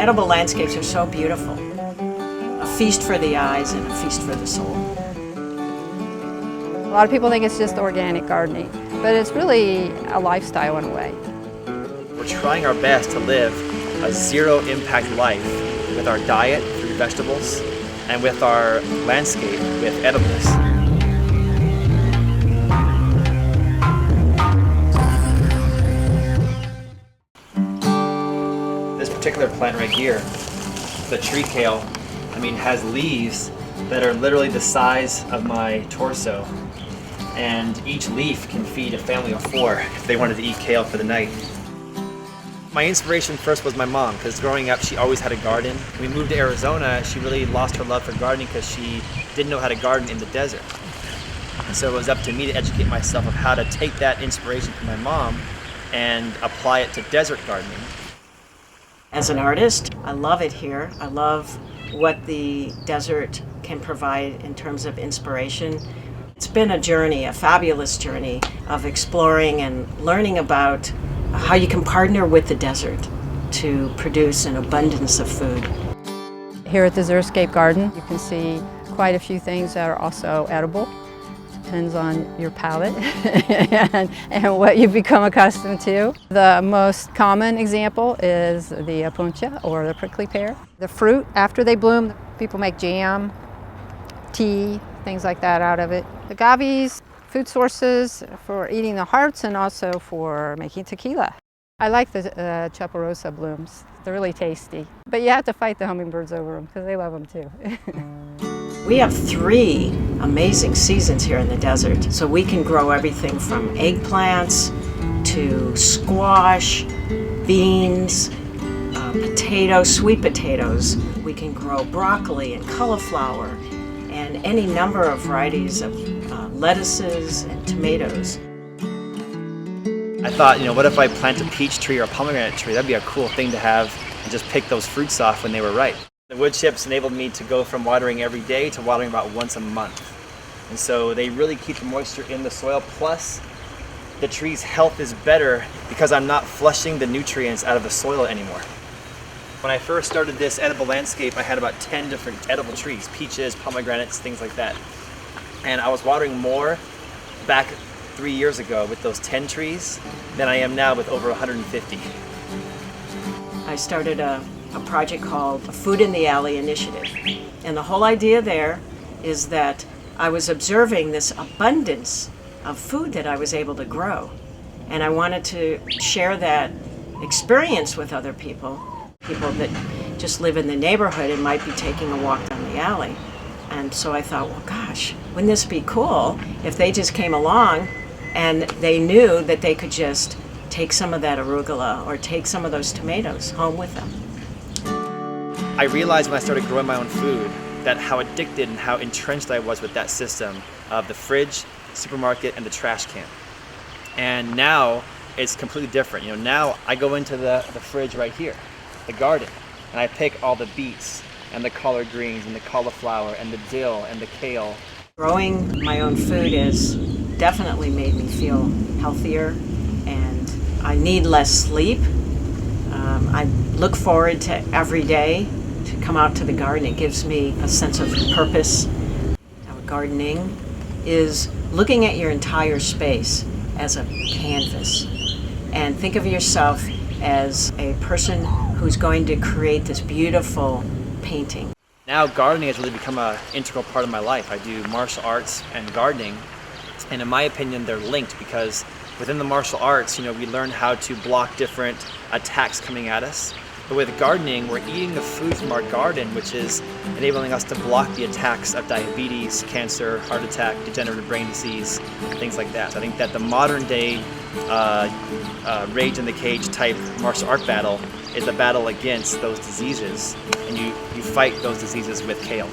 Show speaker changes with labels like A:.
A: Edible landscapes are so beautiful. A feast for the eyes and a feast for the soul.
B: A lot of people think it's just organic gardening, but it's really a lifestyle in a way.
C: We're trying our best to live a zero-impact life with our diet through vegetables and with our landscape with edibles. This particular plant right here, the tree kale, has leaves that are literally the size of my torso. And each leaf can feed a family of 4 if they wanted to eat kale for the night. My inspiration first was my mom, because growing up she always had a garden. When we moved to Arizona, she really lost her love for gardening because she didn't know how to garden in the desert. And so it was up to me to educate myself of how to take that inspiration from my mom and apply it to desert gardening.
A: As an artist, I love it here. I love what the desert can provide in terms of inspiration. It's been a journey, a fabulous journey of exploring and learning about how you can partner with the desert to produce an abundance of food.
B: Here at the Xeriscape Garden, you can see quite a few things that are also edible. Depends on your palate and what you've become accustomed to. The most common example is the puncha, or the prickly pear. The fruit, after they bloom, people make jam, tea, things like that out of it. Agaves, food sources for eating the hearts and also for making tequila. I like the chaparosa blooms. They're really tasty. But you have to fight the hummingbirds over them because they love them too.
A: We have 3 amazing seasons here in the desert. So we can grow everything from eggplants to squash, beans, potatoes, sweet potatoes. We can grow broccoli and cauliflower and any number of varieties of lettuces and tomatoes.
C: I thought, what if I plant a peach tree or a pomegranate tree? That'd be a cool thing to have and just pick those fruits off when they were ripe. The wood chips enabled me to go from watering every day to watering about once a month. And so they really keep the moisture in the soil, plus the tree's health is better because I'm not flushing the nutrients out of the soil anymore. When I first started this edible landscape, I had about 10 different edible trees, peaches, pomegranates, things like that. And I was watering more back 3 years ago with those 10 trees than I am now with over 150.
A: I started a project called a Food in the Alley Initiative. And the whole idea there is that I was observing this abundance of food that I was able to grow. And I wanted to share that experience with other people that just live in the neighborhood and might be taking a walk down the alley. And so I thought, well, gosh, wouldn't this be cool if they just came along and they knew that they could just take some of that arugula or take some of those tomatoes home with them.
C: I realized when I started growing my own food that how addicted and how entrenched I was with that system of the fridge, supermarket, and the trash can. And now it's completely different. Now I go into the fridge right here, the garden, and I pick all the beets and the collard greens and the cauliflower and the dill and the kale.
A: Growing my own food has definitely made me feel healthier, and I need less sleep. I look forward to every day to come out to the garden. It gives me a sense of purpose. Gardening is looking at your entire space as a canvas, and think of yourself as a person who's going to create this beautiful painting.
C: Now gardening has really become an integral part of my life. I do martial arts and gardening, and in my opinion they're linked because within the martial arts, we learn how to block different attacks coming at us. But with gardening, we're eating the food from our garden, which is enabling us to block the attacks of diabetes, cancer, heart attack, degenerative brain disease, things like that. So I think that the modern day rage in the cage type martial art battle is a battle against those diseases, and you fight those diseases with kale.